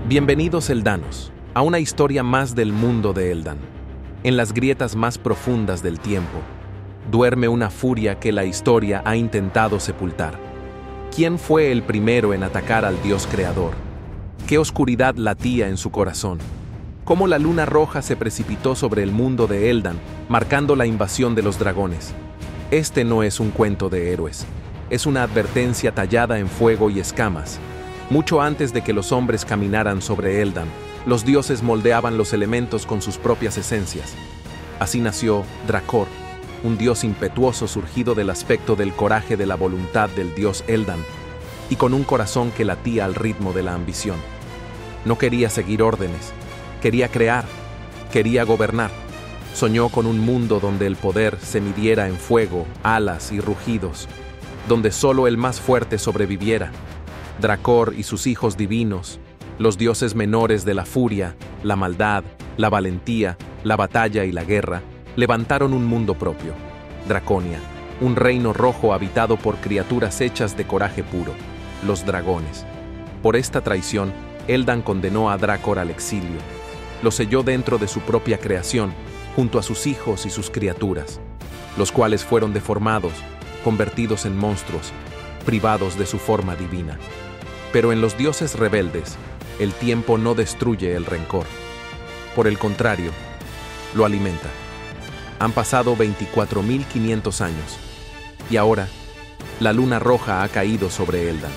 Bienvenidos Eldanos, a una historia más del mundo de Eldan. En las grietas más profundas del tiempo, duerme una furia que la historia ha intentado sepultar. ¿Quién fue el primero en atacar al Dios creador? ¿Qué oscuridad latía en su corazón? ¿Cómo la luna roja se precipitó sobre el mundo de Eldan, marcando la invasión de los dragones? Este no es un cuento de héroes, es una advertencia tallada en fuego y escamas. Mucho antes de que los hombres caminaran sobre Eldan, los dioses moldeaban los elementos con sus propias esencias. Así nació Drakor, un dios impetuoso surgido del aspecto del coraje de la voluntad del dios Eldan, y con un corazón que latía al ritmo de la ambición. No quería seguir órdenes, quería crear, quería gobernar. Soñó con un mundo donde el poder se midiera en fuego, alas y rugidos, donde solo el más fuerte sobreviviera. Drakor y sus hijos divinos, los dioses menores de la furia, la maldad, la valentía, la batalla y la guerra, levantaron un mundo propio, Draconia, un reino rojo habitado por criaturas hechas de coraje puro, los dragones. Por esta traición, Eldan condenó a Drakor al exilio. Lo selló dentro de su propia creación, junto a sus hijos y sus criaturas, los cuales fueron deformados, convertidos en monstruos, privados de su forma divina. Pero en los dioses rebeldes, el tiempo no destruye el rencor. Por el contrario, lo alimenta. Han pasado 24.500 años, y ahora, la luna roja ha caído sobre Eldan.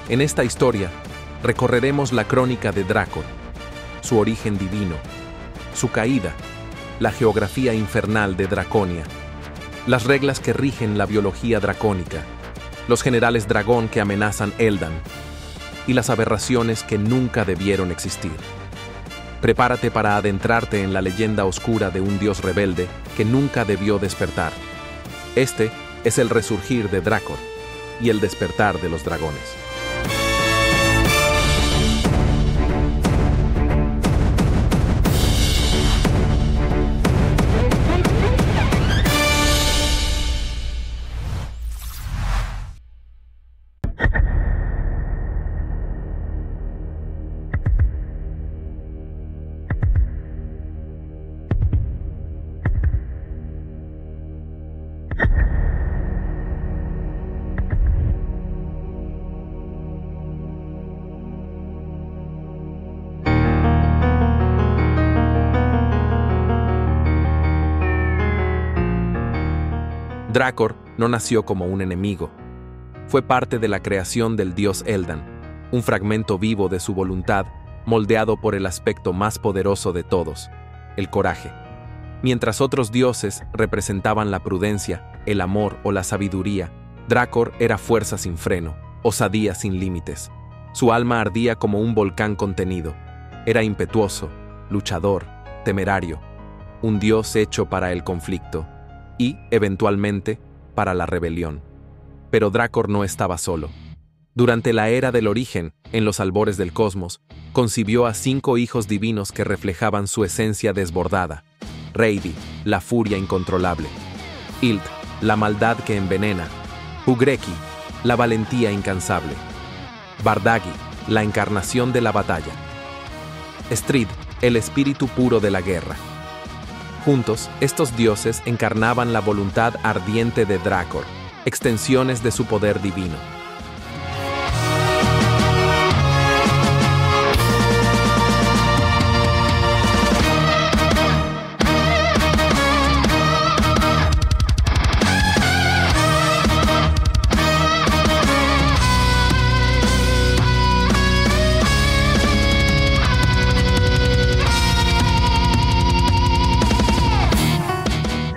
En esta historia, recorreremos la crónica de Drakor, su origen divino, su caída, la geografía infernal de Draconia, las reglas que rigen la biología dracónica, los generales dragón que amenazan Eldan, y las aberraciones que nunca debieron existir. Prepárate para adentrarte en la leyenda oscura de un dios rebelde que nunca debió despertar. Este es el resurgir de Drakor y el despertar de los dragones. Drakor no nació como un enemigo. Fue parte de la creación del dios Eldan, un fragmento vivo de su voluntad, moldeado por el aspecto más poderoso de todos, el coraje. Mientras otros dioses representaban la prudencia, el amor o la sabiduría, Drakor era fuerza sin freno, osadía sin límites. Su alma ardía como un volcán contenido. Era impetuoso, luchador, temerario, un dios hecho para el conflicto y, eventualmente, para la rebelión. Pero Drakor no estaba solo. Durante la era del origen, en los albores del cosmos, concibió a 5 hijos divinos que reflejaban su esencia desbordada. Reidi, la furia incontrolable. Ilt, la maldad que envenena. Ugreki, la valentía incansable. Bardagi, la encarnación de la batalla. Strid, el espíritu puro de la guerra. Juntos, estos dioses encarnaban la voluntad ardiente de Drakor, extensiones de su poder divino.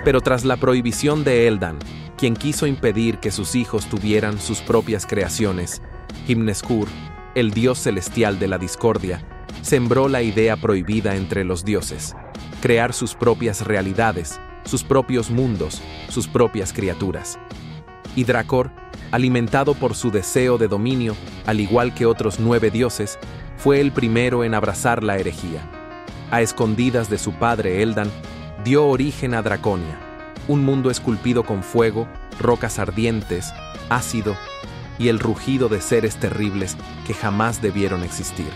Pero tras la prohibición de Eldan, quien quiso impedir que sus hijos tuvieran sus propias creaciones, Himneskur, el dios celestial de la discordia, sembró la idea prohibida entre los dioses: crear sus propias realidades, sus propios mundos, sus propias criaturas. Y Drakor, alimentado por su deseo de dominio, al igual que otros 9 dioses, fue el primero en abrazar la herejía. A escondidas de su padre Eldan, dio origen a Draconia, un mundo esculpido con fuego, rocas ardientes, ácido y el rugido de seres terribles que jamás debieron existir.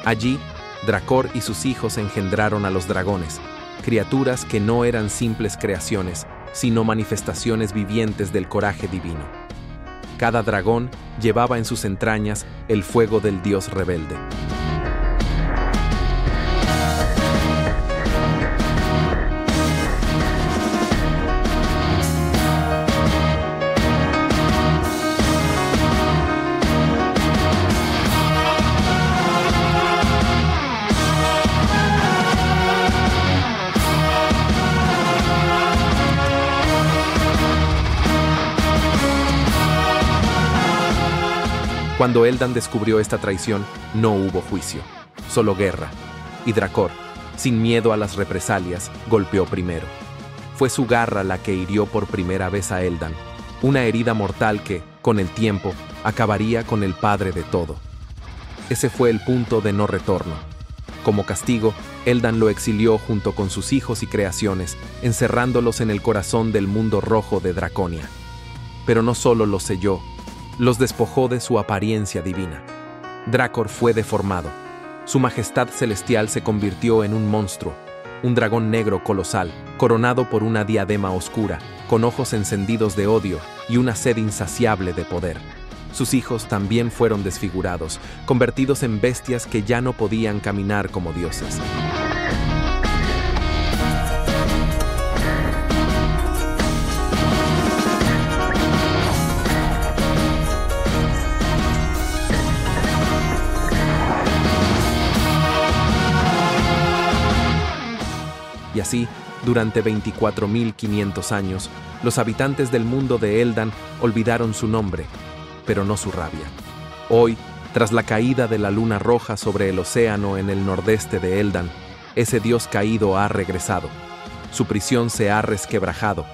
Allí, Dracor y sus hijos engendraron a los dragones, criaturas que no eran simples creaciones, sino manifestaciones vivientes del coraje divino. Cada dragón llevaba en sus entrañas el fuego del dios rebelde. Cuando Eldan descubrió esta traición, no hubo juicio, solo guerra, y Dracor, sin miedo a las represalias, golpeó primero. Fue su garra la que hirió por primera vez a Eldan, una herida mortal que, con el tiempo, acabaría con el padre de todo. Ese fue el punto de no retorno. Como castigo, Eldan lo exilió junto con sus hijos y creaciones, encerrándolos en el corazón del mundo rojo de Draconia. Pero no solo los selló, los despojó de su apariencia divina. Dracor fue deformado. Su majestad celestial se convirtió en un monstruo, un dragón negro colosal, coronado por una diadema oscura, con ojos encendidos de odio y una sed insaciable de poder. Sus hijos también fueron desfigurados, convertidos en bestias que ya no podían caminar como dioses. Y así, durante 24.500 años, los habitantes del mundo de Eldan olvidaron su nombre, pero no su rabia. Hoy, tras la caída de la luna roja sobre el océano en el nordeste de Eldan, ese dios caído ha regresado. Su prisión se ha resquebrajado,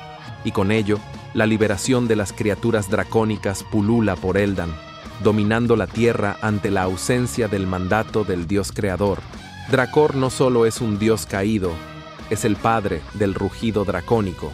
y con ello, la liberación de las criaturas dracónicas pulula por Eldan, dominando la tierra ante la ausencia del mandato del dios creador. Dracor no solo es un dios caído, es el padre del rugido dracónico.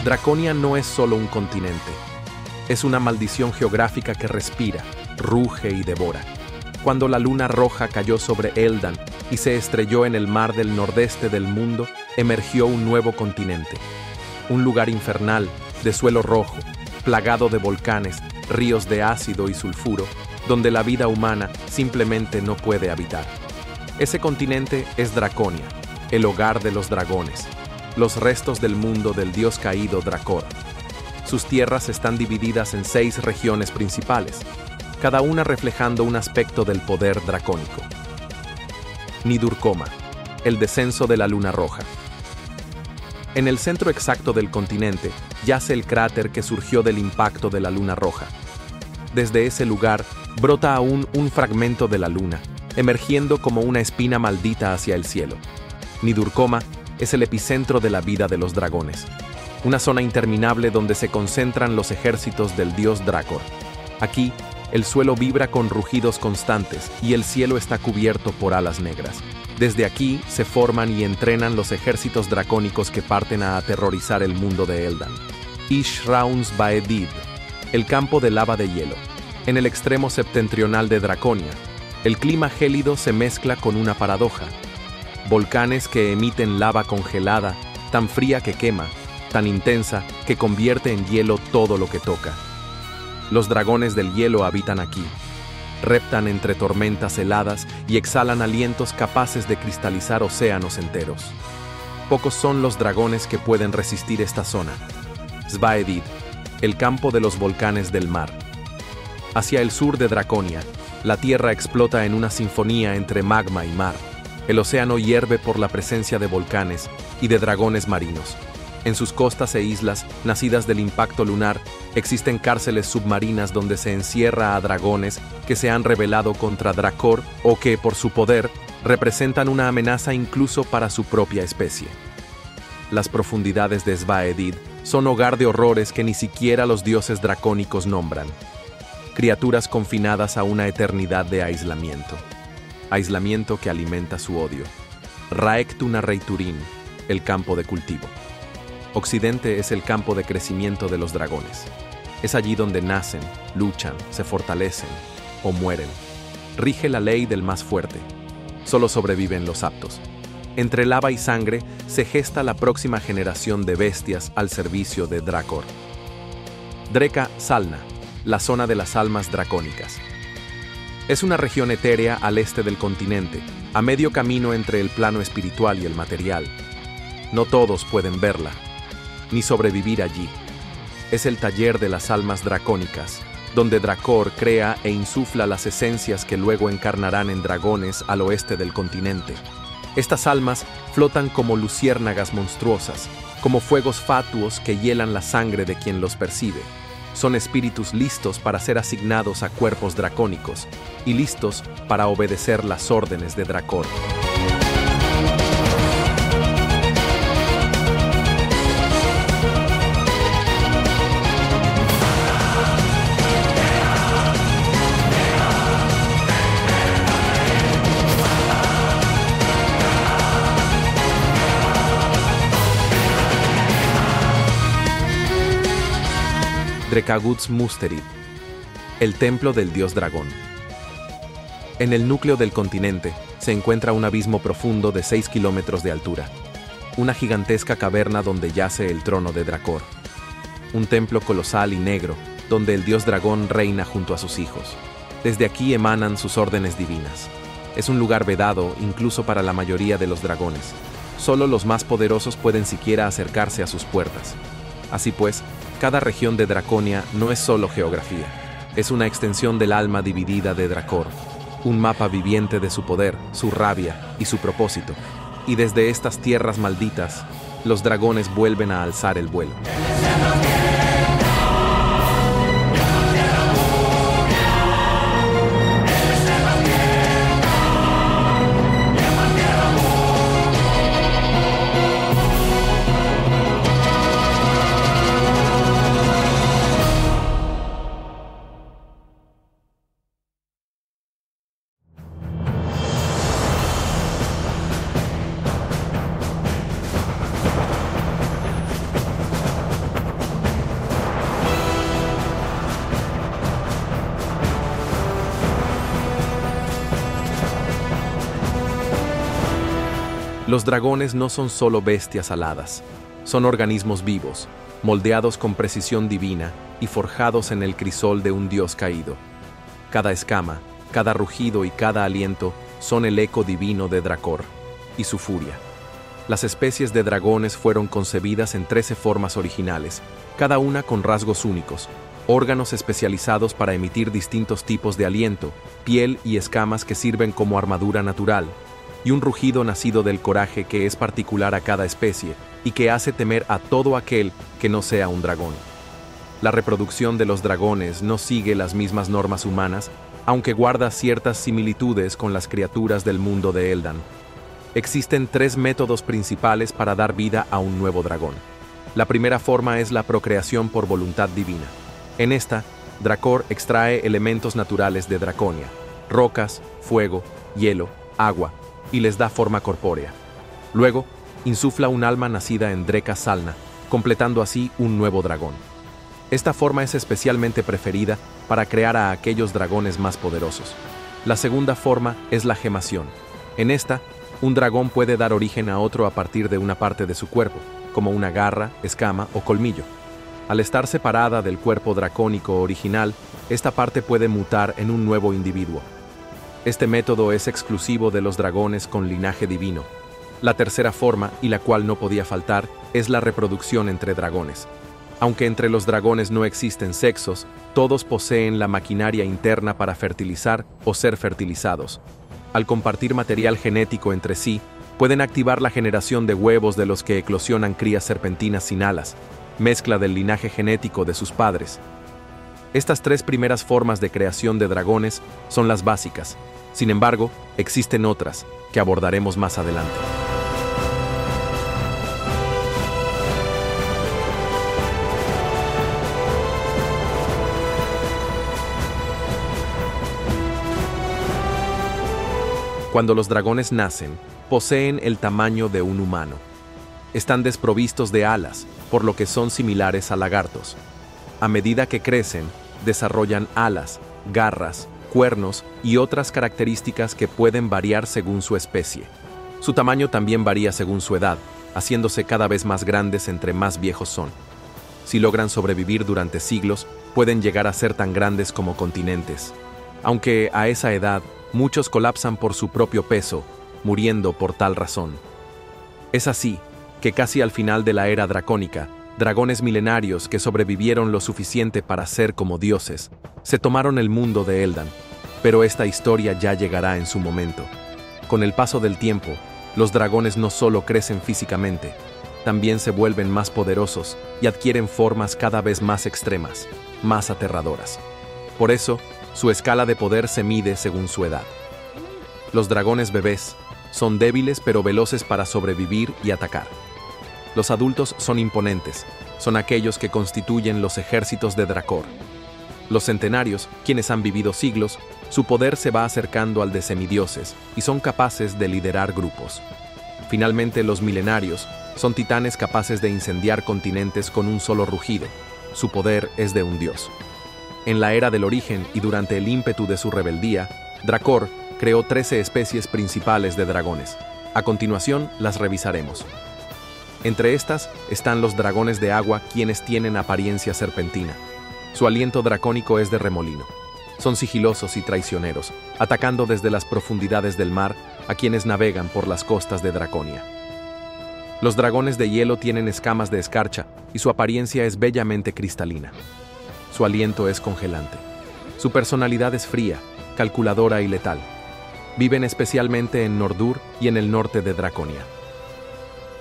Draconia no es solo un continente, es una maldición geográfica que respira, ruge y devora. Cuando la luna roja cayó sobre Eldan y se estrelló en el mar del nordeste del mundo, emergió un nuevo continente. Un lugar infernal, de suelo rojo, plagado de volcanes, ríos de ácido y sulfuro, donde la vida humana simplemente no puede habitar. Ese continente es Draconia, el hogar de los dragones, los restos del mundo del dios caído Dracor. Sus tierras están divididas en 6 regiones principales, cada una reflejando un aspecto del poder dracónico. Nidurkoma, el descenso de la luna roja. En el centro exacto del continente yace el cráter que surgió del impacto de la luna roja. Desde ese lugar brota aún un fragmento de la luna, emergiendo como una espina maldita hacia el cielo. Nidurkoma es el epicentro de la vida de los dragones, una zona interminable donde se concentran los ejércitos del dios Dracor. Aquí, el suelo vibra con rugidos constantes y el cielo está cubierto por alas negras. Desde aquí se forman y entrenan los ejércitos dracónicos que parten a aterrorizar el mundo de Eldan. Ishraun-Sbaedid, el campo de lava de hielo. En el extremo septentrional de Draconia, el clima gélido se mezcla con una paradoja. Volcanes que emiten lava congelada, tan fría que quema, tan intensa que convierte en hielo todo lo que toca. Los dragones del hielo habitan aquí. Reptan entre tormentas heladas y exhalan alientos capaces de cristalizar océanos enteros. Pocos son los dragones que pueden resistir esta zona. Sbaedid, el campo de los volcanes del mar. Hacia el sur de Draconia, la tierra explota en una sinfonía entre magma y mar. El océano hierve por la presencia de volcanes y de dragones marinos. En sus costas e islas, nacidas del impacto lunar, existen cárceles submarinas donde se encierra a dragones que se han rebelado contra Dracor o que, por su poder, representan una amenaza incluso para su propia especie. Las profundidades de Svaedid son hogar de horrores que ni siquiera los dioses dracónicos nombran. Criaturas confinadas a una eternidad de aislamiento. Aislamiento que alimenta su odio. Raektuna Reiturin, el campo de cultivo. Occidente es el campo de crecimiento de los dragones. Es allí donde nacen, luchan, se fortalecen o mueren. Rige la ley del más fuerte. Solo sobreviven los aptos. Entre lava y sangre se gesta la próxima generación de bestias al servicio de Dracor. Dreka Salna, la zona de las almas dracónicas. Es una región etérea al este del continente, a medio camino entre el plano espiritual y el material. No todos pueden verla, ni sobrevivir allí. Es el taller de las almas dracónicas, donde Dracor crea e insufla las esencias que luego encarnarán en dragones al oeste del continente. Estas almas flotan como luciérnagas monstruosas, como fuegos fatuos que hielan la sangre de quien los percibe. Son espíritus listos para ser asignados a cuerpos dracónicos y listos para obedecer las órdenes de Dracor. Drekaguts Musterid, el templo del dios dragón. En el núcleo del continente se encuentra un abismo profundo de 6 kilómetros de altura, una gigantesca caverna donde yace el trono de Dracor, un templo colosal y negro donde el dios dragón reina junto a sus hijos. Desde aquí emanan sus órdenes divinas. Es un lugar vedado incluso para la mayoría de los dragones. Solo los más poderosos pueden siquiera acercarse a sus puertas. Así pues, cada región de Draconia no es solo geografía, es una extensión del alma dividida de Dracor, un mapa viviente de su poder, su rabia y su propósito. Y desde estas tierras malditas, los dragones vuelven a alzar el vuelo. Los dragones no son solo bestias aladas, son organismos vivos, moldeados con precisión divina y forjados en el crisol de un dios caído. Cada escama, cada rugido y cada aliento son el eco divino de Dracor y su furia. Las especies de dragones fueron concebidas en 13 formas originales, cada una con rasgos únicos, órganos especializados para emitir distintos tipos de aliento, piel y escamas que sirven como armadura natural, y un rugido nacido del coraje que es particular a cada especie y que hace temer a todo aquel que no sea un dragón. La reproducción de los dragones no sigue las mismas normas humanas, aunque guarda ciertas similitudes con las criaturas del mundo de Eldan. Existen 3 métodos principales para dar vida a un nuevo dragón. La primera forma es la procreación por voluntad divina. En esta, Dracor extrae elementos naturales de Draconia, rocas, fuego, hielo, agua, y les da forma corpórea. Luego, insufla un alma nacida en Dreka Salna, completando así un nuevo dragón. Esta forma es especialmente preferida para crear a aquellos dragones más poderosos. La segunda forma es la gemación. En esta, un dragón puede dar origen a otro a partir de una parte de su cuerpo, como una garra, escama o colmillo. Al estar separada del cuerpo dracónico original, esta parte puede mutar en un nuevo individuo. Este método es exclusivo de los dragones con linaje divino. La tercera forma, y la cual no podía faltar, es la reproducción entre dragones. Aunque entre los dragones no existen sexos, todos poseen la maquinaria interna para fertilizar o ser fertilizados. Al compartir material genético entre sí, Pueden activar la generación de huevos de los que eclosionan crías serpentinas sin alas, mezcla del linaje genético de sus padres. Estas tres primeras formas de creación de dragones son las básicas. Sin embargo, existen otras, que abordaremos más adelante. Cuando los dragones nacen, poseen el tamaño de un humano. Están desprovistos de alas, por lo que son similares a lagartos. A medida que crecen, desarrollan alas, garras, cuernos y otras características que pueden variar según su especie. Su tamaño también varía según su edad, haciéndose cada vez más grandes entre más viejos son. Si logran sobrevivir durante siglos, pueden llegar a ser tan grandes como continentes. Aunque a esa edad, muchos colapsan por su propio peso, muriendo por tal razón. Es así que casi al final de la era dracónica, dragones milenarios que sobrevivieron lo suficiente para ser como dioses, se tomaron el mundo de Eldan, pero esta historia ya llegará en su momento. Con el paso del tiempo, los dragones no solo crecen físicamente, también se vuelven más poderosos y adquieren formas cada vez más extremas, más aterradoras. Por eso, su escala de poder se mide según su edad. Los dragones bebés son débiles pero veloces para sobrevivir y atacar. Los adultos son imponentes, son aquellos que constituyen los ejércitos de Drakor. Los centenarios, quienes han vivido siglos, su poder se va acercando al de semidioses y son capaces de liderar grupos. Finalmente, los milenarios son titanes capaces de incendiar continentes con un solo rugido. Su poder es de un dios. En la era del origen y durante el ímpetu de su rebeldía, Drakor creó 13 especies principales de dragones. A continuación, las revisaremos. Entre estas están los dragones de agua, quienes tienen apariencia serpentina. Su aliento dracónico es de remolino. Son sigilosos y traicioneros, atacando desde las profundidades del mar a quienes navegan por las costas de Draconia. Los dragones de hielo tienen escamas de escarcha y su apariencia es bellamente cristalina. Su aliento es congelante. Su personalidad es fría, calculadora y letal. Viven especialmente en Nordur y en el norte de Draconia.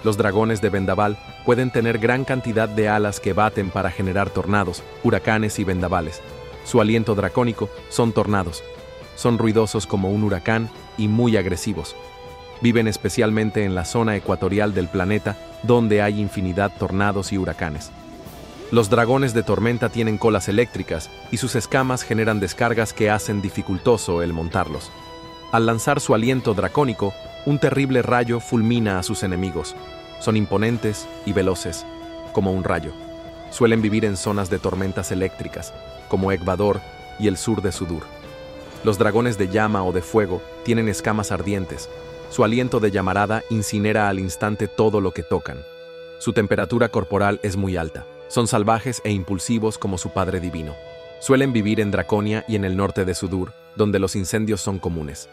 Los dragones de vendaval pueden tener gran cantidad de alas que baten para generar tornados, huracanes y vendavales. Su aliento dracónico son tornados. Son ruidosos como un huracán y muy agresivos. Viven especialmente en la zona ecuatorial del planeta, donde hay infinidad de tornados y huracanes. Los dragones de tormenta tienen colas eléctricas y sus escamas generan descargas que hacen dificultoso el montarlos. Al lanzar su aliento dracónico, un terrible rayo fulmina a sus enemigos. Son imponentes y veloces, como un rayo. Suelen vivir en zonas de tormentas eléctricas, como Ekvador y el sur de Sudur. Los dragones de llama o de fuego tienen escamas ardientes. Su aliento de llamarada incinera al instante todo lo que tocan. Su temperatura corporal es muy alta. Son salvajes e impulsivos como su padre divino. Suelen vivir en Draconia y en el norte de Sudur, donde los incendios son comunes.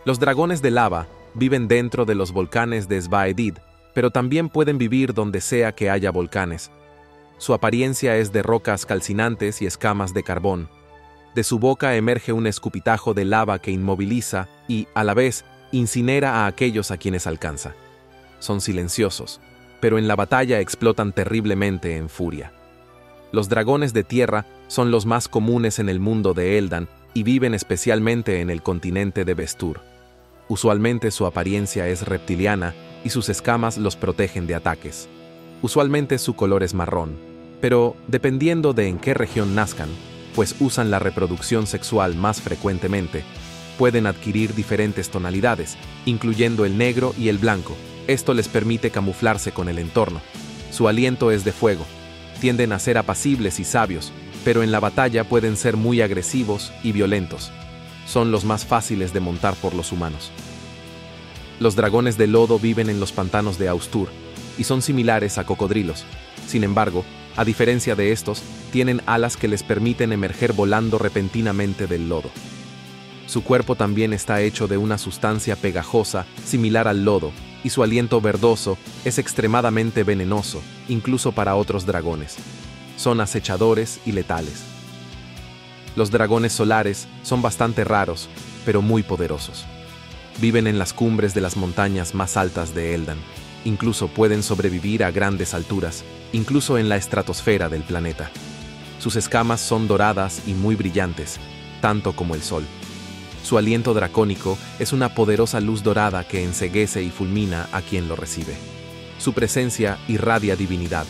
Los dragones de lava viven dentro de los volcanes de Svaedid, pero también pueden vivir donde sea que haya volcanes. Su apariencia es de rocas calcinantes y escamas de carbón. De su boca emerge un escupitajo de lava que inmoviliza y, a la vez, incinera a aquellos a quienes alcanza. Son silenciosos, pero en la batalla explotan terriblemente en furia. Los dragones de tierra son los más comunes en el mundo de Eldan y viven especialmente en el continente de Vestur. Usualmente su apariencia es reptiliana y sus escamas los protegen de ataques. Usualmente su color es marrón, pero dependiendo de en qué región nazcan, pues usan la reproducción sexual más frecuentemente, pueden adquirir diferentes tonalidades, incluyendo el negro y el blanco. Esto les permite camuflarse con el entorno. Su aliento es de fuego. Tienden a ser apacibles y sabios, pero en la batalla pueden ser muy agresivos y violentos. Son los más fáciles de montar por los humanos. Los dragones de lodo viven en los pantanos de Austur y son similares a cocodrilos. Sin embargo, a diferencia de estos, tienen alas que les permiten emerger volando repentinamente del lodo. Su cuerpo también está hecho de una sustancia pegajosa similar al lodo, y su aliento verdoso es extremadamente venenoso, incluso para otros dragones. Son acechadores y letales. Los dragones solares son bastante raros, pero muy poderosos. Viven en las cumbres de las montañas más altas de Eldan. Incluso pueden sobrevivir a grandes alturas, incluso en la estratosfera del planeta. Sus escamas son doradas y muy brillantes, tanto como el sol. Su aliento dracónico es una poderosa luz dorada que enceguece y fulmina a quien lo recibe. Su presencia irradia divinidad.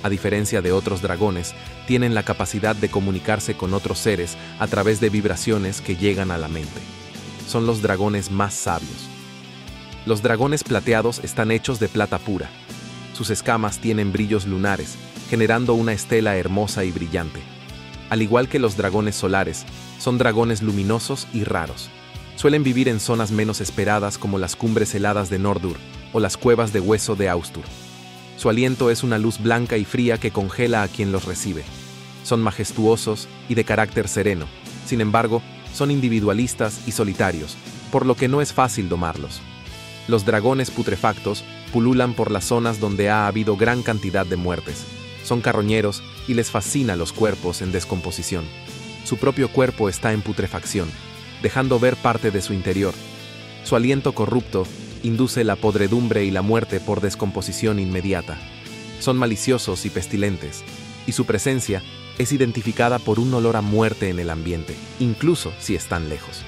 A diferencia de otros dragones, tienen la capacidad de comunicarse con otros seres a través de vibraciones que llegan a la mente. Son los dragones más sabios. Los dragones plateados están hechos de plata pura. Sus escamas tienen brillos lunares, generando una estela hermosa y brillante. Al igual que los dragones solares, son dragones luminosos y raros. Suelen vivir en zonas menos esperadas como las cumbres heladas de Nordur o las cuevas de hueso de Austur. Su aliento es una luz blanca y fría que congela a quien los recibe. Son majestuosos y de carácter sereno. Sin embargo, son individualistas y solitarios, por lo que no es fácil domarlos. Los dragones putrefactos pululan por las zonas donde ha habido gran cantidad de muertes. Son carroñeros y les fascina los cuerpos en descomposición. Su propio cuerpo está en putrefacción, dejando ver parte de su interior. Su aliento corrupto induce la podredumbre y la muerte por descomposición inmediata. Son maliciosos y pestilentes, y su presencia es identificada por un olor a muerte en el ambiente, incluso si están lejos.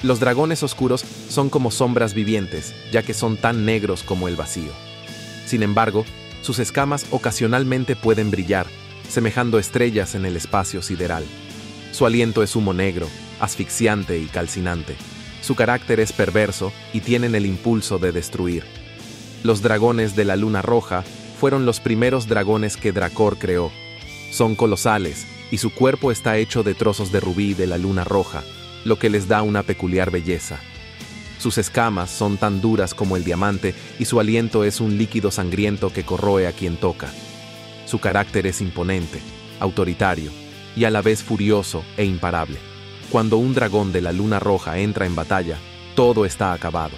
Los dragones oscuros son como sombras vivientes, ya que son tan negros como el vacío. Sin embargo, sus escamas ocasionalmente pueden brillar, semejando estrellas en el espacio sideral. Su aliento es humo negro, asfixiante y calcinante. Su carácter es perverso y tienen el impulso de destruir. Los dragones de la Luna Roja fueron los primeros dragones que Dracor creó. Son colosales y su cuerpo está hecho de trozos de rubí de la Luna Roja, lo que les da una peculiar belleza. Sus escamas son tan duras como el diamante y su aliento es un líquido sangriento que corroe a quien toca. Su carácter es imponente, autoritario y a la vez furioso e imparable. Cuando un dragón de la Luna Roja entra en batalla, todo está acabado.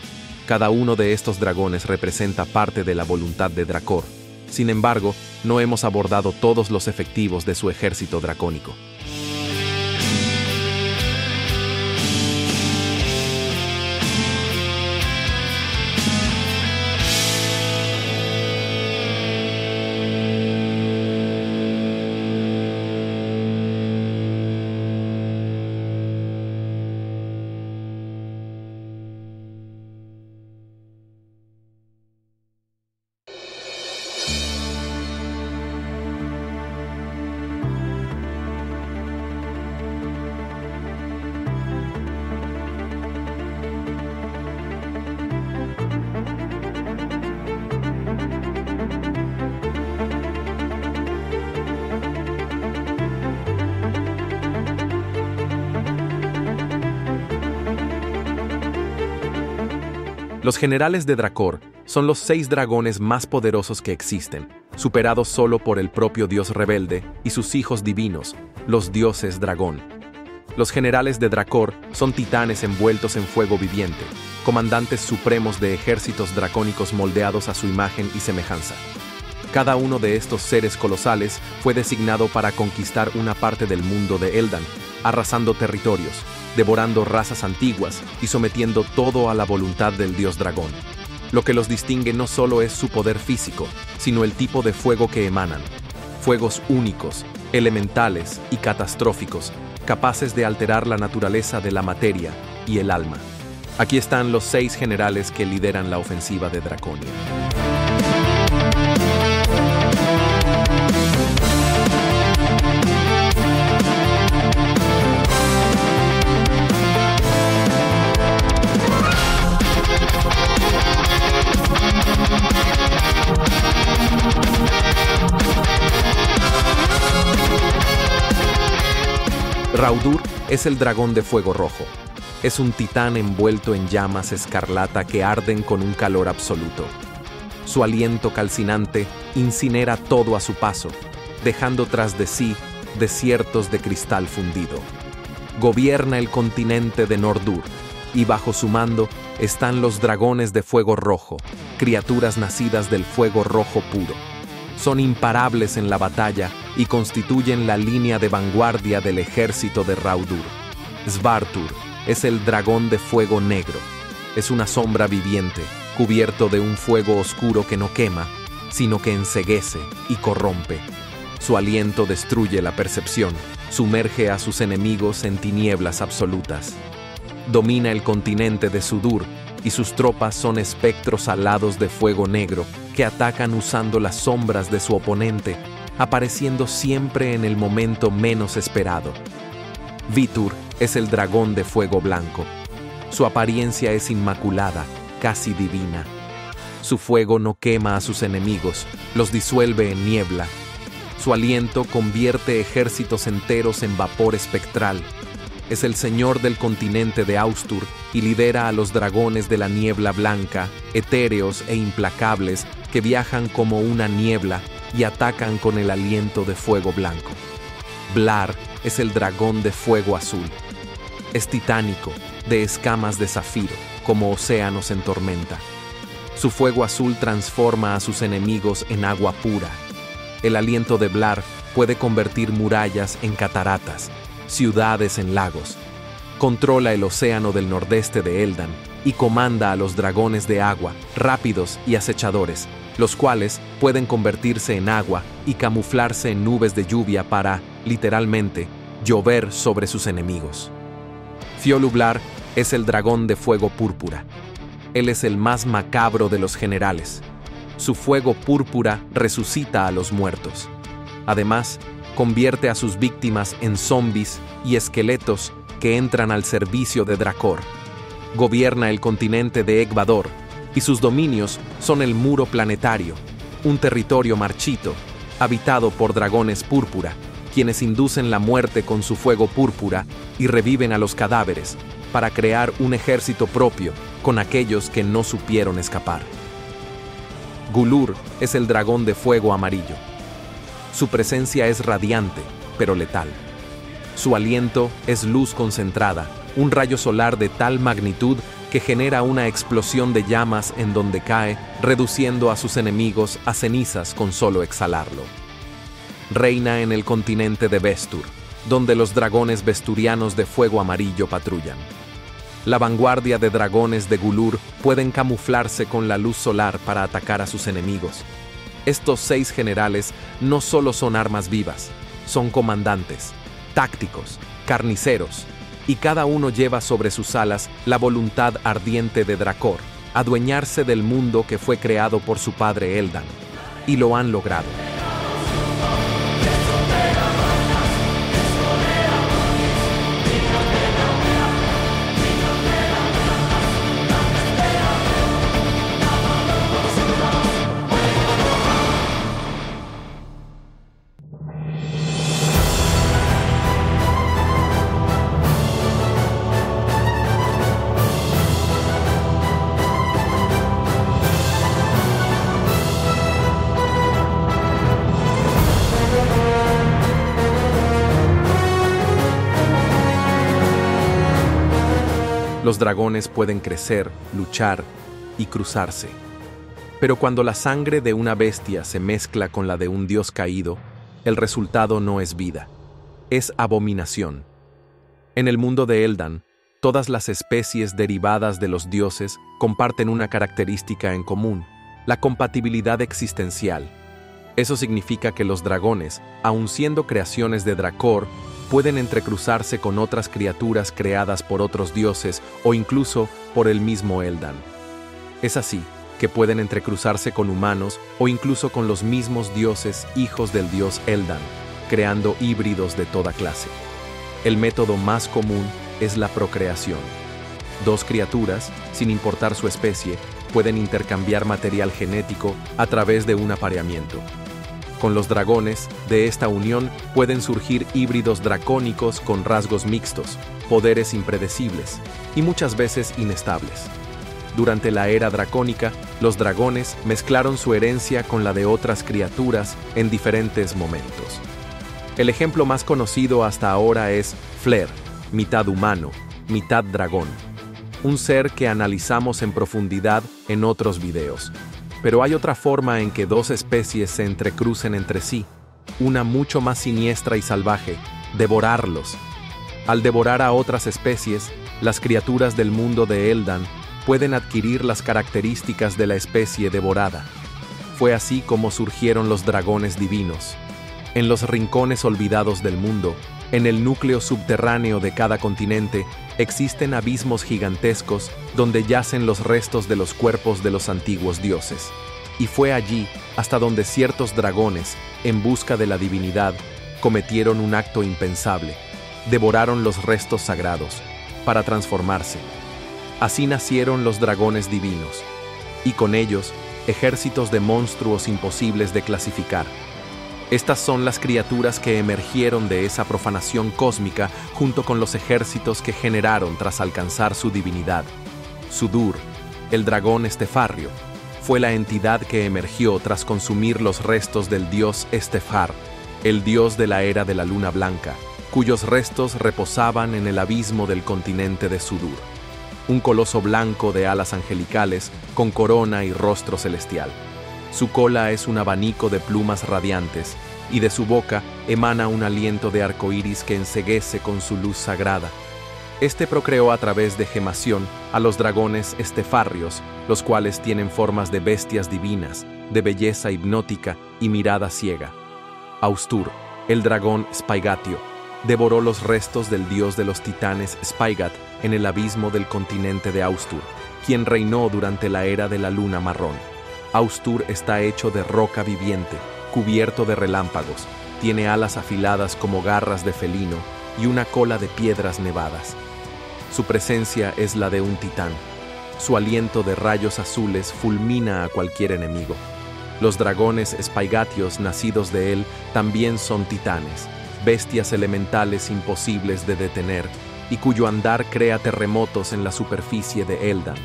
Cada uno de estos dragones representa parte de la voluntad de Dracor. Sin embargo, no hemos abordado todos los efectivos de su ejército dracónico. Los generales de Dracor son los 6 dragones más poderosos que existen, superados solo por el propio dios rebelde y sus hijos divinos, los dioses dragón. Los generales de Dracor son titanes envueltos en fuego viviente, comandantes supremos de ejércitos dracónicos moldeados a su imagen y semejanza. Cada uno de estos seres colosales fue designado para conquistar una parte del mundo de Eldan, arrasando territorios, devorando razas antiguas y sometiendo todo a la voluntad del dios dragón. Lo que los distingue no solo es su poder físico, sino el tipo de fuego que emanan. Fuegos únicos, elementales y catastróficos, capaces de alterar la naturaleza de la materia y el alma. Aquí están los 6 generales que lideran la ofensiva de Draconia. Raudur es el dragón de fuego rojo. Es un titán envuelto en llamas escarlata que arden con un calor absoluto. Su aliento calcinante incinera todo a su paso, dejando tras de sí desiertos de cristal fundido. Gobierna el continente de Nordur, y bajo su mando están los dragones de fuego rojo, criaturas nacidas del fuego rojo puro. Son imparables en la batalla y constituyen la línea de vanguardia del ejército de Raudur. Svartur, es el dragón de fuego negro. Es una sombra viviente, cubierto de un fuego oscuro que no quema, sino que enceguece y corrompe. Su aliento destruye la percepción, sumerge a sus enemigos en tinieblas absolutas. Domina el continente de Sudur, y sus tropas son espectros alados de fuego negro que atacan usando las sombras de su oponente, apareciendo siempre en el momento menos esperado. Vitur es el dragón de fuego blanco. Su apariencia es inmaculada, casi divina. Su fuego no quema a sus enemigos, los disuelve en niebla. Su aliento convierte ejércitos enteros en vapor espectral. Es el señor del continente de Austur y lidera a los dragones de la niebla blanca, etéreos e implacables, que viajan como una niebla y atacan con el aliento de fuego blanco. Blar es el dragón de fuego azul. Es titánico, de escamas de zafiro, como océanos en tormenta. Su fuego azul transforma a sus enemigos en agua pura. El aliento de Blar puede convertir murallas en cataratas, ciudades en lagos. Controla el océano del nordeste de Eldan y comanda a los dragones de agua, rápidos y acechadores, los cuales pueden convertirse en agua y camuflarse en nubes de lluvia para, literalmente, llover sobre sus enemigos. Fiolublar es el dragón de fuego púrpura. Él es el más macabro de los generales. Su fuego púrpura resucita a los muertos. Además, convierte a sus víctimas en zombis y esqueletos que entran al servicio de Drakor. Gobierna el continente de Ekvador, y sus dominios son el Muro Planetario, un territorio marchito, habitado por dragones púrpura, quienes inducen la muerte con su fuego púrpura y reviven a los cadáveres, para crear un ejército propio con aquellos que no supieron escapar. Gulur es el dragón de fuego amarillo. Su presencia es radiante, pero letal. Su aliento es luz concentrada, un rayo solar de tal magnitud que genera una explosión de llamas en donde cae, reduciendo a sus enemigos a cenizas con solo exhalarlo. Reina en el continente de Vestur, donde los dragones vesturianos de fuego amarillo patrullan. La vanguardia de dragones de Gulur pueden camuflarse con la luz solar para atacar a sus enemigos. Estos 6 generales no solo son armas vivas, son comandantes, tácticos, carniceros, y cada uno lleva sobre sus alas la voluntad ardiente de Drakor, adueñarse del mundo que fue creado por su padre Eldan, y lo han logrado. Los dragones pueden crecer, luchar y cruzarse. Pero cuando la sangre de una bestia se mezcla con la de un dios caído, el resultado no es vida, es abominación. En el mundo de Eldan, todas las especies derivadas de los dioses comparten una característica en común, la compatibilidad existencial. Eso significa que los dragones, aun siendo creaciones de Drakor, pueden entrecruzarse con otras criaturas creadas por otros dioses o incluso por el mismo Eldan. Es así que pueden entrecruzarse con humanos o incluso con los mismos dioses hijos del dios Eldan, creando híbridos de toda clase. El método más común es la procreación. 2 criaturas, sin importar su especie, pueden intercambiar material genético a través de un apareamiento. Con los dragones, de esta unión pueden surgir híbridos dracónicos con rasgos mixtos, poderes impredecibles y muchas veces inestables. Durante la era dracónica, los dragones mezclaron su herencia con la de otras criaturas en diferentes momentos. El ejemplo más conocido hasta ahora es Flair, mitad humano, mitad dragón, un ser que analizamos en profundidad en otros videos. Pero hay otra forma en que 2 especies se entrecrucen entre sí, una mucho más siniestra y salvaje: devorarlos. Al devorar a otras especies, las criaturas del mundo de Eldan pueden adquirir las características de la especie devorada. Fue así como surgieron los dragones divinos. En los rincones olvidados del mundo, en el núcleo subterráneo de cada continente, existen abismos gigantescos donde yacen los restos de los cuerpos de los antiguos dioses. Y fue allí hasta donde ciertos dragones, en busca de la divinidad, cometieron un acto impensable. Devoraron los restos sagrados, para transformarse. Así nacieron los dragones divinos, y con ellos, ejércitos de monstruos imposibles de clasificar. Estas son las criaturas que emergieron de esa profanación cósmica junto con los ejércitos que generaron tras alcanzar su divinidad. Sudur, el dragón estefarrio, fue la entidad que emergió tras consumir los restos del dios Estefar, el dios de la era de la luna blanca, cuyos restos reposaban en el abismo del continente de Sudur. Un coloso blanco de alas angelicales, con corona y rostro celestial. Su cola es un abanico de plumas radiantes, y de su boca emana un aliento de arcoíris que enceguece con su luz sagrada. Este procreó a través de gemación a los dragones estefarrios, los cuales tienen formas de bestias divinas, de belleza hipnótica y mirada ciega. Austur, el dragón Spaigatio, devoró los restos del dios de los titanes Spaigat en el abismo del continente de Austur, quien reinó durante la era de la luna marrón. Austur está hecho de roca viviente, cubierto de relámpagos, tiene alas afiladas como garras de felino y una cola de piedras nevadas. Su presencia es la de un titán. Su aliento de rayos azules fulmina a cualquier enemigo. Los dragones Spaigatios nacidos de él también son titanes, bestias elementales imposibles de detener y cuyo andar crea terremotos en la superficie de Eldan.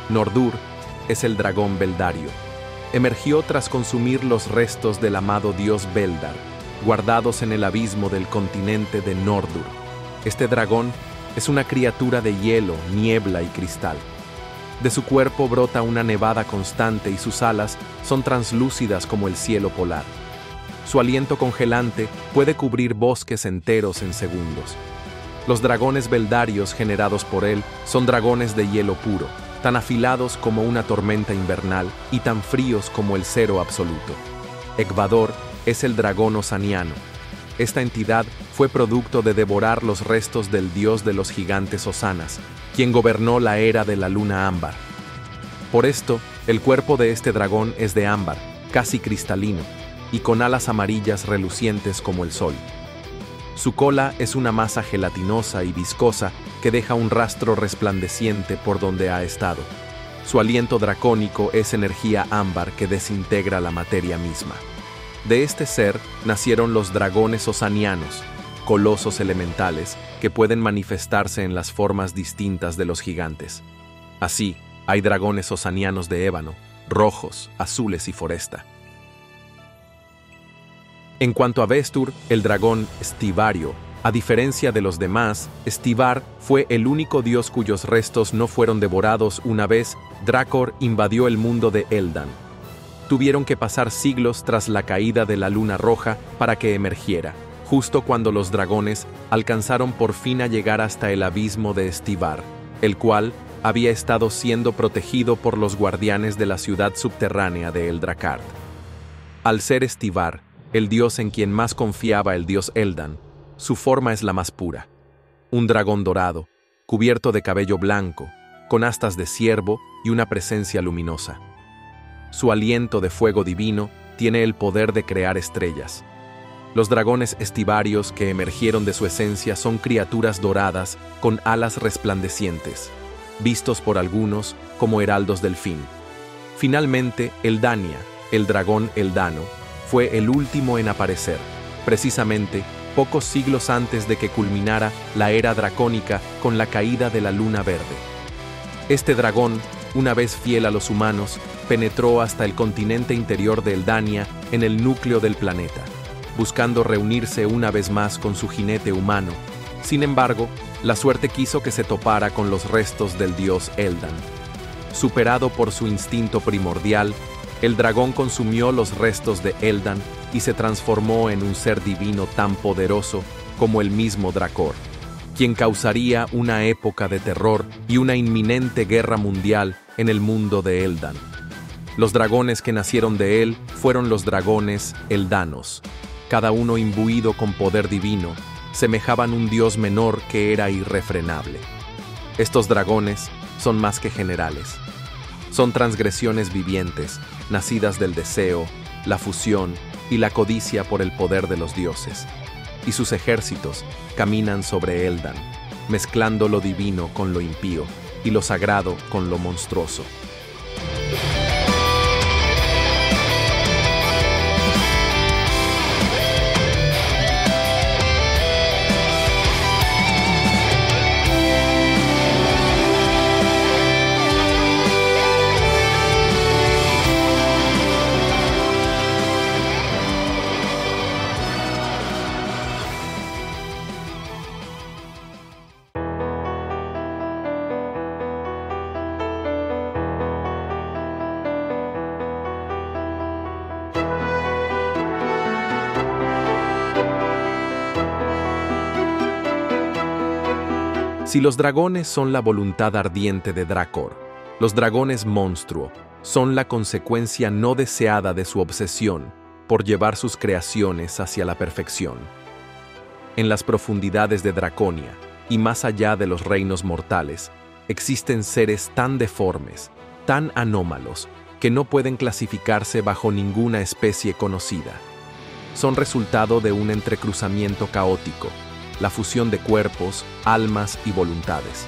Nordur es el dragón Beldario. Emergió tras consumir los restos del amado dios Beldar, guardados en el abismo del continente de Nordur. Este dragón es una criatura de hielo, niebla y cristal. De su cuerpo brota una nevada constante y sus alas son translúcidas como el cielo polar. Su aliento congelante puede cubrir bosques enteros en segundos. Los dragones beldarios generados por él son dragones de hielo puro, tan afilados como una tormenta invernal y tan fríos como el cero absoluto. Ekvador es el dragón osaniano. Esta entidad fue producto de devorar los restos del dios de los gigantes Osanas, quien gobernó la era de la luna ámbar. Por esto, el cuerpo de este dragón es de ámbar, casi cristalino, y con alas amarillas relucientes como el sol. Su cola es una masa gelatinosa y viscosa que deja un rastro resplandeciente por donde ha estado. Su aliento dracónico es energía ámbar que desintegra la materia misma. De este ser nacieron los dragones osanianos, colosos elementales que pueden manifestarse en las formas distintas de los gigantes. Así, hay dragones osanianos de ébano, rojos, azules y foresta. En cuanto a Vestur, el dragón Stivario, a diferencia de los demás, Stivar fue el único dios cuyos restos no fueron devorados una vez Drakor invadió el mundo de Eldan. Tuvieron que pasar siglos tras la caída de la luna roja para que emergiera, justo cuando los dragones alcanzaron por fin a llegar hasta el abismo de Stivar, el cual había estado siendo protegido por los guardianes de la ciudad subterránea de Eldrakkard. Al ser Stivar, el dios en quien más confiaba el dios Eldan, su forma es la más pura. Un dragón dorado, cubierto de cabello blanco, con astas de ciervo y una presencia luminosa. Su aliento de fuego divino tiene el poder de crear estrellas. Los dragones estivarios que emergieron de su esencia son criaturas doradas con alas resplandecientes, vistos por algunos como heraldos del fin. Finalmente, Eldania, el dragón eldano, fue el último en aparecer, precisamente pocos siglos antes de que culminara la era dracónica con la caída de la luna verde. Este dragón, una vez fiel a los humanos, penetró hasta el continente interior de Eldania en el núcleo del planeta, buscando reunirse una vez más con su jinete humano. Sin embargo, la suerte quiso que se topara con los restos del dios Eldan. Superado por su instinto primordial, el dragón consumió los restos de Eldan y se transformó en un ser divino tan poderoso como el mismo Drakor. quien causaría una época de terror y una inminente guerra mundial en el mundo de Eldan. Los dragones que nacieron de él fueron los dragones eldanos. Cada uno imbuido con poder divino, semejaban un dios menor que era irrefrenable. Estos dragones son más que generales. Son transgresiones vivientes, nacidas del deseo, la fusión y la codicia por el poder de los dioses. Y sus ejércitos caminan sobre Eldan, mezclando lo divino con lo impío y lo sagrado con lo monstruoso. Si los dragones son la voluntad ardiente de Drakor, los dragones monstruo son la consecuencia no deseada de su obsesión por llevar sus creaciones hacia la perfección. En las profundidades de Draconia y más allá de los reinos mortales, existen seres tan deformes, tan anómalos, que no pueden clasificarse bajo ninguna especie conocida. Son resultado de un entrecruzamiento caótico, la fusión de cuerpos, almas y voluntades.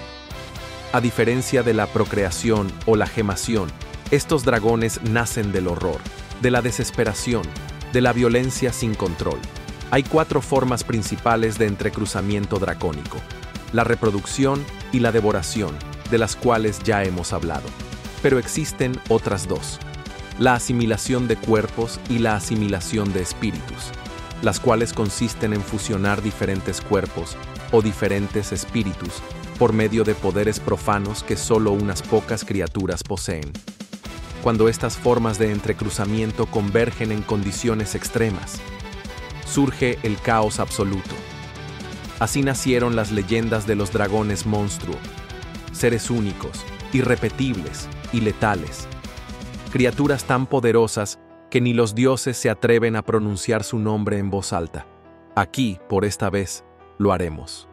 A diferencia de la procreación o la gemación, estos dragones nacen del horror, de la desesperación, de la violencia sin control. Hay 4 formas principales de entrecruzamiento dracónico: la reproducción y la devoración, de las cuales ya hemos hablado. Pero existen otras 2: la asimilación de cuerpos y la asimilación de espíritus, las cuales consisten en fusionar diferentes cuerpos o diferentes espíritus por medio de poderes profanos que solo unas pocas criaturas poseen. Cuando estas formas de entrecruzamiento convergen en condiciones extremas, surge el caos absoluto. Así nacieron las leyendas de los dragones monstruo, seres únicos, irrepetibles y letales, criaturas tan poderosas que ni los dioses se atreven a pronunciar su nombre en voz alta. Aquí, por esta vez, lo haremos.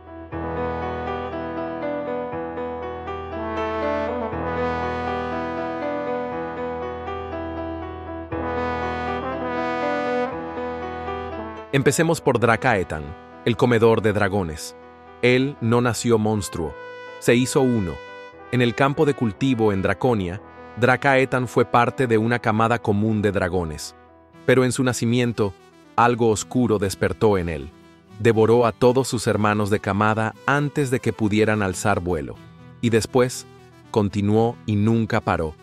Empecemos por Drakaetan, el comedor de dragones. Él no nació monstruo, se hizo uno. En el campo de cultivo en Draconia, Drakaetan fue parte de una camada común de dragones. Pero en su nacimiento, algo oscuro despertó en él. Devoró a todos sus hermanos de camada antes de que pudieran alzar vuelo. Y después, continuó y nunca paró.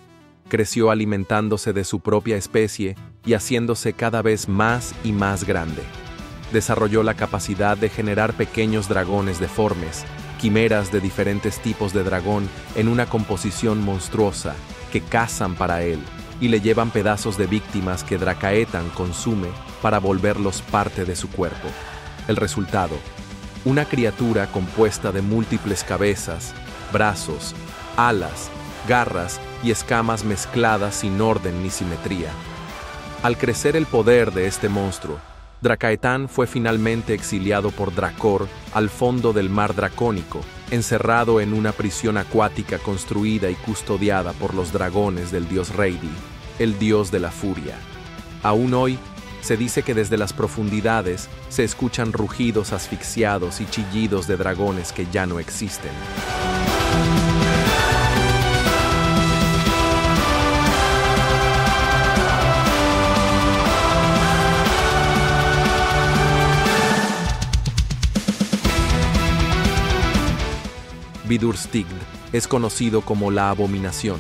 Creció alimentándose de su propia especie y haciéndose cada vez más y más grande. Desarrolló la capacidad de generar pequeños dragones deformes, quimeras de diferentes tipos de dragón en una composición monstruosa, que cazan para él y le llevan pedazos de víctimas que Drakaetan consume para volverlos parte de su cuerpo. El resultado: una criatura compuesta de múltiples cabezas, brazos, alas, garras y escamas mezcladas sin orden ni simetría. Al crecer el poder de este monstruo, Drakaetan fue finalmente exiliado por Drakor al fondo del mar dracónico, encerrado en una prisión acuática construida y custodiada por los dragones del dios Reidi, el dios de la furia. Aún hoy, se dice que desde las profundidades se escuchan rugidos asfixiados y chillidos de dragones que ya no existen. Vidurstigd es conocido como la Abominación.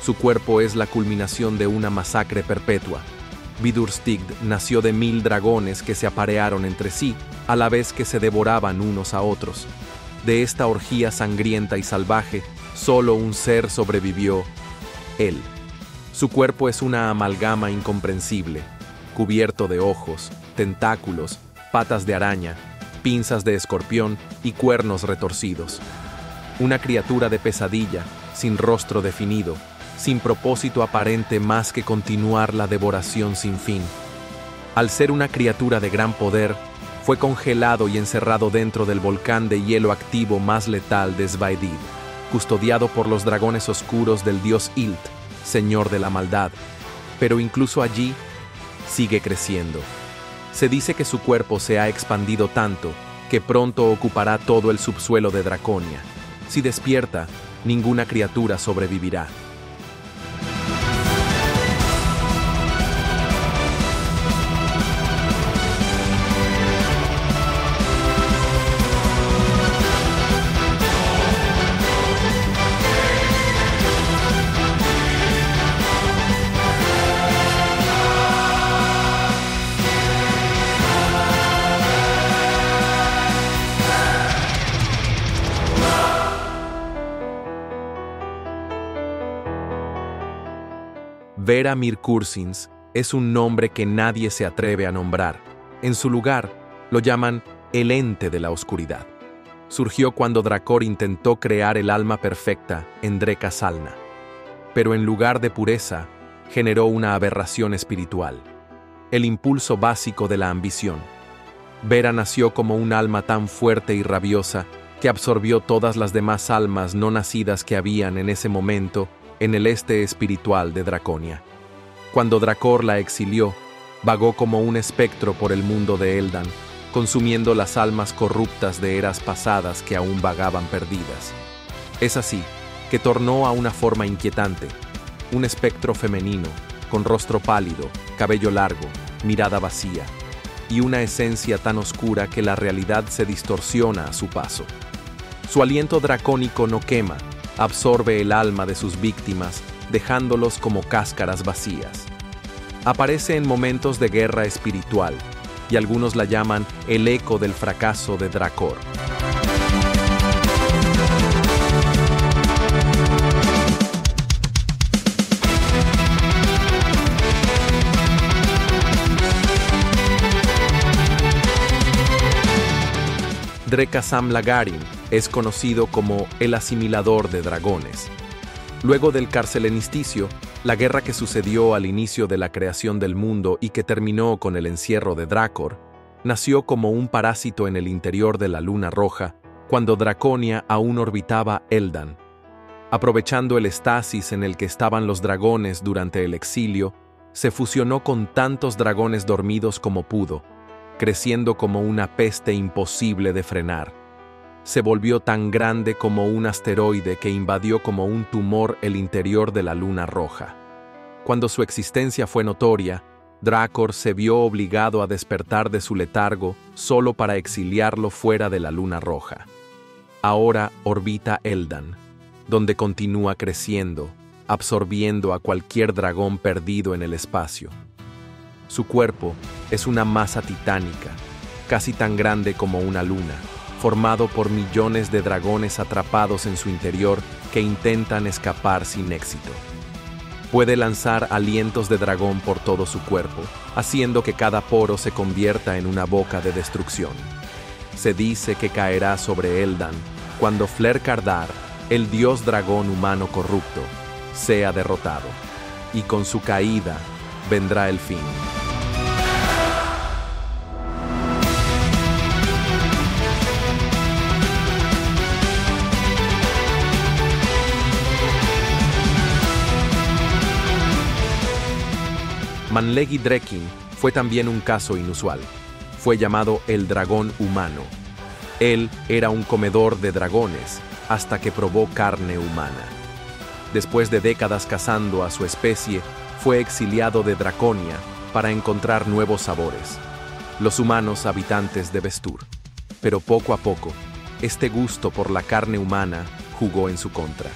Su cuerpo es la culminación de una masacre perpetua. Vidurstigd nació de 1000 dragones que se aparearon entre sí, a la vez que se devoraban unos a otros. De esta orgía sangrienta y salvaje, solo un ser sobrevivió: él. Su cuerpo es una amalgama incomprensible, cubierto de ojos, tentáculos, patas de araña, pinzas de escorpión y cuernos retorcidos. Una criatura de pesadilla, sin rostro definido, sin propósito aparente más que continuar la devoración sin fin. Al ser una criatura de gran poder, fue congelado y encerrado dentro del volcán de hielo activo más letal de Svaedid, custodiado por los dragones oscuros del dios Ilt, señor de la maldad. Pero incluso allí, sigue creciendo. Se dice que su cuerpo se ha expandido tanto que pronto ocupará todo el subsuelo de Draconia. Si despierta, ninguna criatura sobrevivirá. Vera Mirkursins es un nombre que nadie se atreve a nombrar. En su lugar, lo llaman el ente de la oscuridad. Surgió cuando Drakor intentó crear el alma perfecta en Dreka Salna. Pero en lugar de pureza, generó una aberración espiritual. El impulso básico de la ambición. Vera nació como un alma tan fuerte y rabiosa que absorbió todas las demás almas no nacidas que habían en ese momento en el este espiritual de Draconia. Cuando Drakor la exilió, vagó como un espectro por el mundo de Eldan, consumiendo las almas corruptas de eras pasadas que aún vagaban perdidas. Es así que tornó a una forma inquietante, un espectro femenino, con rostro pálido, cabello largo, mirada vacía, y una esencia tan oscura que la realidad se distorsiona a su paso. Su aliento dracónico no quema, absorbe el alma de sus víctimas, dejándolos como cáscaras vacías. Aparece en momentos de guerra espiritual, y algunos la llaman el eco del fracaso de Drakor. Dreka Samlagarin es conocido como el asimilador de dragones. Luego del carcelenisticio, la guerra que sucedió al inicio de la creación del mundo y que terminó con el encierro de Drakor, nació como un parásito en el interior de la Luna Roja, cuando Draconia aún orbitaba Eldan. Aprovechando el estasis en el que estaban los dragones durante el exilio, se fusionó con tantos dragones dormidos como pudo, creciendo como una peste imposible de frenar. Se volvió tan grande como un asteroide que invadió como un tumor el interior de la Luna Roja. Cuando su existencia fue notoria, Drakor se vio obligado a despertar de su letargo solo para exiliarlo fuera de la Luna Roja. Ahora orbita Eldan, donde continúa creciendo, absorbiendo a cualquier dragón perdido en el espacio. Su cuerpo es una masa titánica, casi tan grande como una luna, formado por millones de dragones atrapados en su interior que intentan escapar sin éxito. Puede lanzar alientos de dragón por todo su cuerpo, haciendo que cada poro se convierta en una boca de destrucción. Se dice que caerá sobre Eldan cuando Flerkardar, el dios dragón humano corrupto, sea derrotado, y con su caída vendrá el fin. Manlegi Drekin fue también un caso inusual. Fue llamado el dragón humano. Él era un comedor de dragones hasta que probó carne humana. Después de décadas cazando a su especie, fue exiliado de Draconia para encontrar nuevos sabores. Los humanos habitantes de Vestur. Pero poco a poco, este gusto por la carne humana jugó en su contra.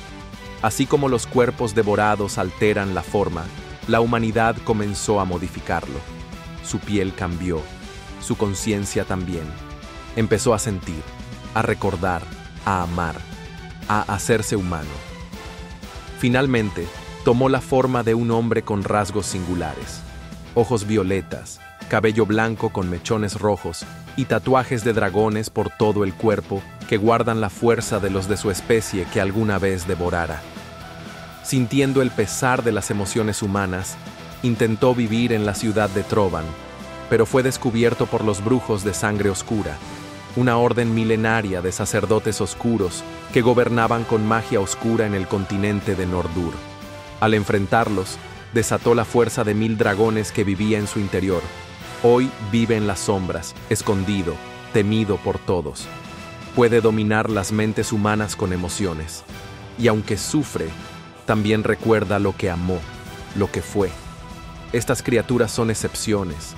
Así como los cuerpos devorados alteran la forma, la humanidad comenzó a modificarlo. Su piel cambió, su conciencia también. Empezó a sentir, a recordar, a amar, a hacerse humano. Finalmente, tomó la forma de un hombre con rasgos singulares, ojos violetas, cabello blanco con mechones rojos y tatuajes de dragones por todo el cuerpo que guardan la fuerza de los de su especie que alguna vez devorara. Sintiendo el pesar de las emociones humanas, intentó vivir en la ciudad de Trovan, pero fue descubierto por los brujos de sangre oscura, una orden milenaria de sacerdotes oscuros que gobernaban con magia oscura en el continente de Nordur. Al enfrentarlos, desató la fuerza de 1000 dragones que vivía en su interior. Hoy vive en las sombras, escondido, temido por todos. Puede dominar las mentes humanas con emociones. Y aunque sufre, también recuerda lo que amó, lo que fue. Estas criaturas son excepciones,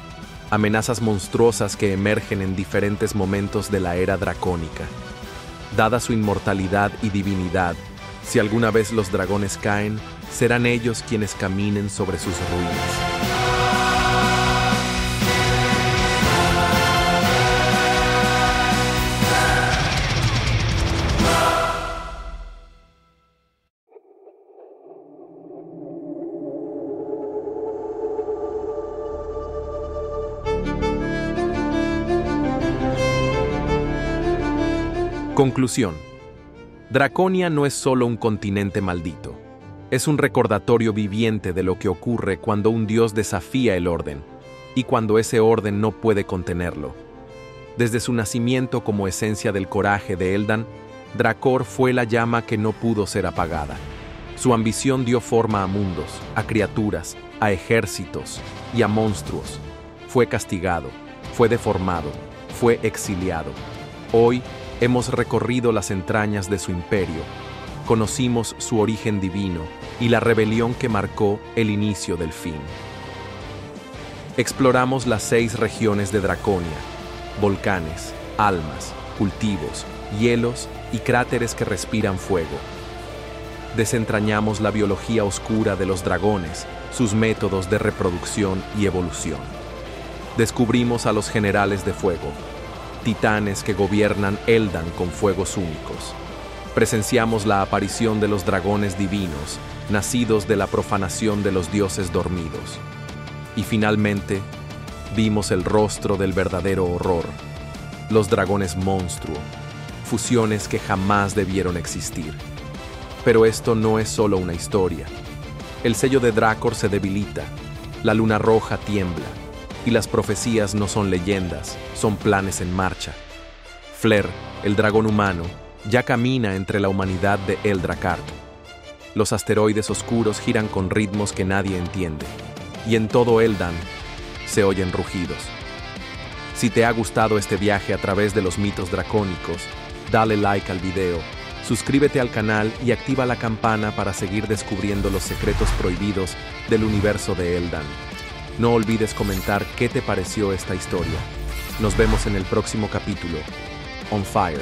amenazas monstruosas que emergen en diferentes momentos de la era dracónica. Dada su inmortalidad y divinidad, si alguna vez los dragones caen, serán ellos quienes caminen sobre sus ruinas. Conclusión. Draconia no es solo un continente maldito. Es un recordatorio viviente de lo que ocurre cuando un dios desafía el orden, y cuando ese orden no puede contenerlo. Desde su nacimiento como esencia del coraje de Eldan, Drakor fue la llama que no pudo ser apagada. Su ambición dio forma a mundos, a criaturas, a ejércitos y a monstruos. Fue castigado, fue deformado, fue exiliado. Hoy, hemos recorrido las entrañas de su imperio, conocimos su origen divino y la rebelión que marcó el inicio del fin. Exploramos las 6 regiones de Draconia, volcanes, almas, cultivos, hielos y cráteres que respiran fuego. Desentrañamos la biología oscura de los dragones, sus métodos de reproducción y evolución. Descubrimos a los generales de fuego, titanes que gobiernan Eldan con fuegos únicos. Presenciamos la aparición de los dragones divinos, nacidos de la profanación de los dioses dormidos. Y finalmente, vimos el rostro del verdadero horror, los dragones monstruo, fusiones que jamás debieron existir. Pero esto no es solo una historia. El sello de Drakor se debilita, la luna roja tiembla, y las profecías no son leyendas, son planes en marcha. Flair, el dragón humano, ya camina entre la humanidad de Eldrakkar. Los asteroides oscuros giran con ritmos que nadie entiende, y en todo Eldan se oyen rugidos. Si te ha gustado este viaje a través de los mitos dracónicos, dale like al video, suscríbete al canal y activa la campana para seguir descubriendo los secretos prohibidos del universo de Eldan. No olvides comentar qué te pareció esta historia. Nos vemos en el próximo capítulo. On Fire.